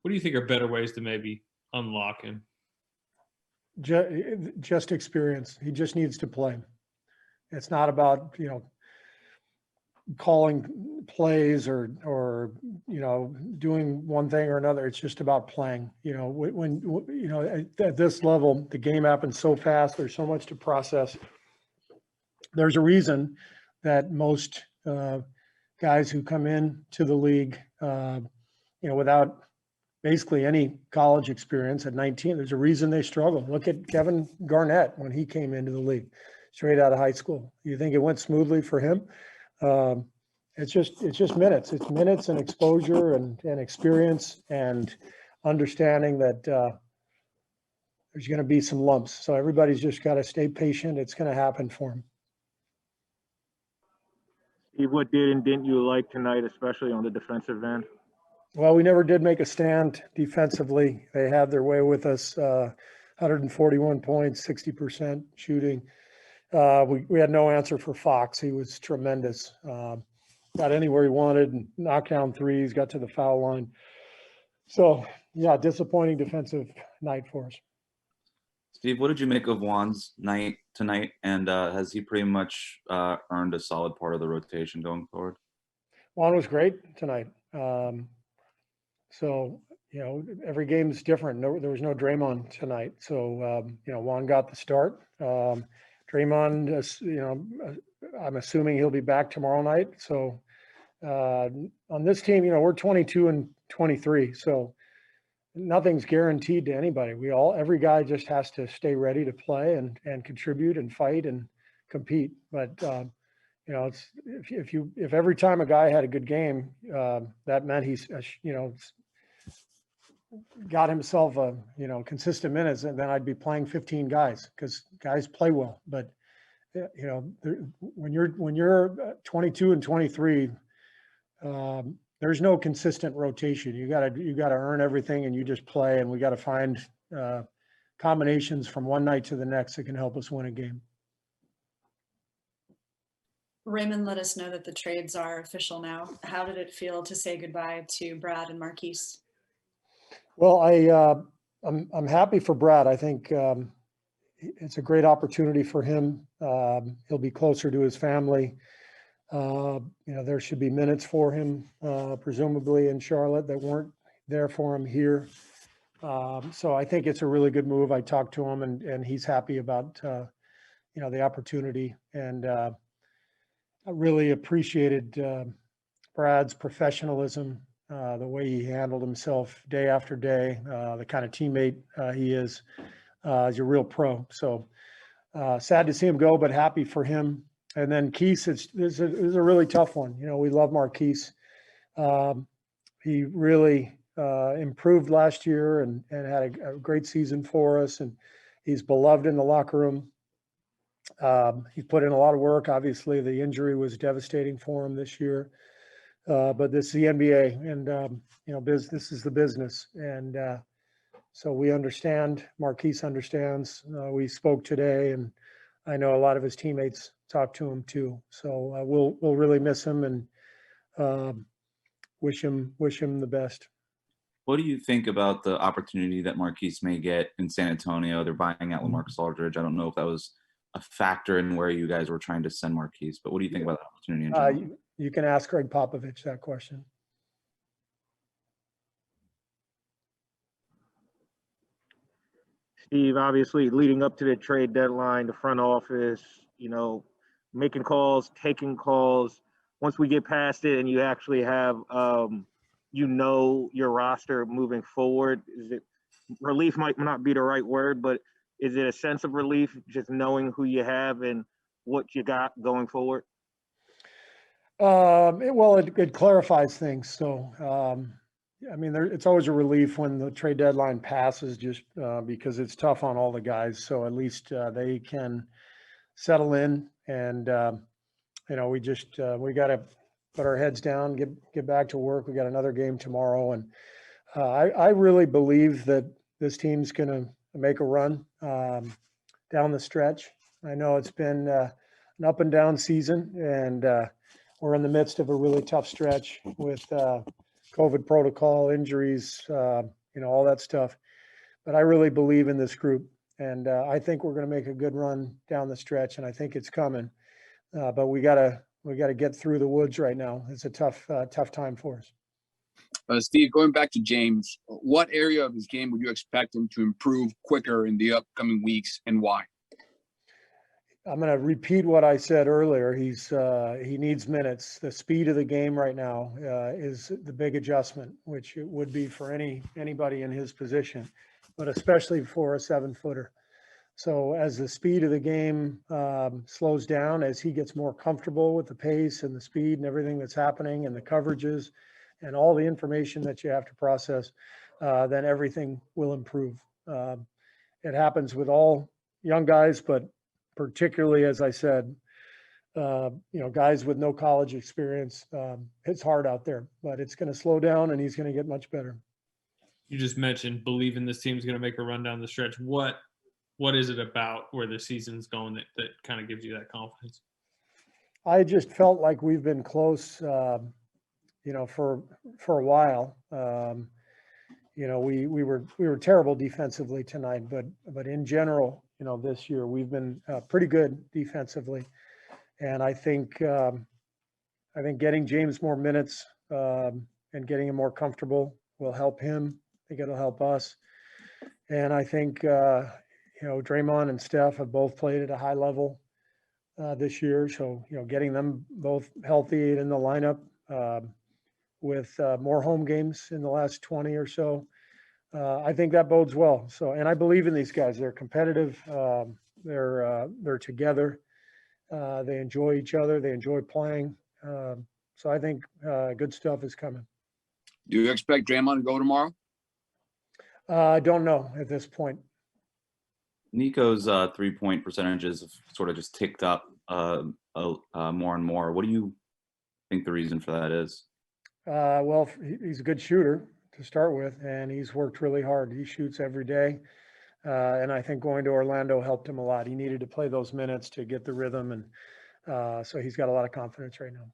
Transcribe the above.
What do you think are better ways to maybe unlock him? Just experience. He just needs to play. It's not about, calling plays or doing one thing or another. It's just about playing. At this level, the game happens so fast. There's so much to process. There's a reason that most guys who come in to the league, without basically any college experience at 19, there's a reason they struggle. Look at Kevin Garnett when he came into the league, straight out of high school. You think it went smoothly for him? It's just minutes. It's minutes and exposure and experience and understanding that there's going to be some lumps. So everybody's just got to stay patient. It's going to happen for them. Steve, what did and didn't you like tonight, especially on the defensive end? Well, we never did make a stand defensively. They had their way with us. 141 points, 60% shooting. We had no answer for Fox. He was tremendous. Got anywhere he wanted, and knocked down threes, got to the foul line. So, yeah, disappointing defensive night for us. Steve, what did you make of Juan's night tonight? And has he pretty much earned a solid part of the rotation going forward? Juan was great tonight. So, every game's different. There was no Draymond tonight. So, Juan got the start. Draymond, I'm assuming he'll be back tomorrow night. So on this team, we're 22 and 23. So nothing's guaranteed to anybody. Every guy just has to stay ready to play and contribute and fight and compete. But, if every time a guy had a good game, that meant he's, got himself consistent minutes, and then I'd be playing 15 guys because guys play well. But when you're 22 and 23, there's no consistent rotation. You gotta earn everything, and you just play. And we got to find combinations from one night to the next that can help us win a game. Raymond let us know that the trades are official now. How did it feel to say goodbye to Brad and Marquise? Well, I'm happy for Brad. I think it's a great opportunity for him. He'll be closer to his family. There should be minutes for him, presumably in Charlotte, that weren't there for him here. So I think it's a really good move. I talked to him, and he's happy about the opportunity. And I really appreciated Brad's professionalism. The way he handled himself day after day, the kind of teammate he is a real pro. So sad to see him go, but happy for him. And then Keith, it was a really tough one. We love Marquise. He really improved last year and had a great season for us. And he's beloved in the locker room. He put in a lot of work. Obviously, the injury was devastating for him this year. But this is the NBA, and this is the business, and so we understand. Marquise understands. We spoke today, and I know a lot of his teammates talked to him too. So we'll really miss him and wish him the best. What do you think about the opportunity that Marquise may get in San Antonio? They're buying out LaMarcus Aldridge. I don't know if that was a factor in where you guys were trying to send Marquise, but what do you think about the opportunity in general? You can ask Greg Popovich that question. Steve, obviously leading up to the trade deadline, the front office, making calls, taking calls. Once we get past it and you actually have, your roster moving forward, is it relief might not be the right word, but is it a sense of relief just knowing who you have and what you got going forward? It clarifies things. So, it's always a relief when the trade deadline passes, just because it's tough on all the guys. So at least they can settle in, and we got to put our heads down, get back to work. We got another game tomorrow, and I really believe that this team's going to make a run down the stretch. I know it's been an up and down season, and we're in the midst of a really tough stretch with COVID protocol, injuries, all that stuff. But I really believe in this group, and I think we're going to make a good run down the stretch, and I think it's coming. But we gotta get through the woods right now. It's a tough time for us. Steve, going back to James, what area of his game would you expect him to improve quicker in the upcoming weeks, and why? I'm going to repeat what I said earlier. He needs minutes. The speed of the game right now is the big adjustment, which it would be for anybody in his position, but especially for a 7-footer. So as the speed of the game slows down, as he gets more comfortable with the pace and the speed and everything that's happening and the coverages and all the information that you have to process, then everything will improve. It happens with all young guys, but particularly, as I said, guys with no college experience, it's hard out there, but it's going to slow down and he's going to get much better. You just mentioned believing this team's going to make a run down the stretch. What is it about where the season's going that kind of gives you that confidence? I just felt like we've been close, for a while. We were terrible defensively tonight, but in general, this year we've been pretty good defensively, and I think getting James more minutes and getting him more comfortable will help him. I think it'll help us, and I think Draymond and Steph have both played at a high level this year, so getting them both healthy in the lineup with more home games in the last 20 or so. I think that bodes well. So, and I believe in these guys. They're competitive. They're together. They enjoy each other. They enjoy playing. So I think good stuff is coming. Do you expect Draymond to go tomorrow? I don't know at this point. Nico's 3-point percentages have sort of just ticked up more and more. What do you think the reason for that is? Well, he's a good shooter to start with, and he's worked really hard. He shoots every day, and I think going to Orlando helped him a lot. He needed to play those minutes to get the rhythm, and so he's got a lot of confidence right now.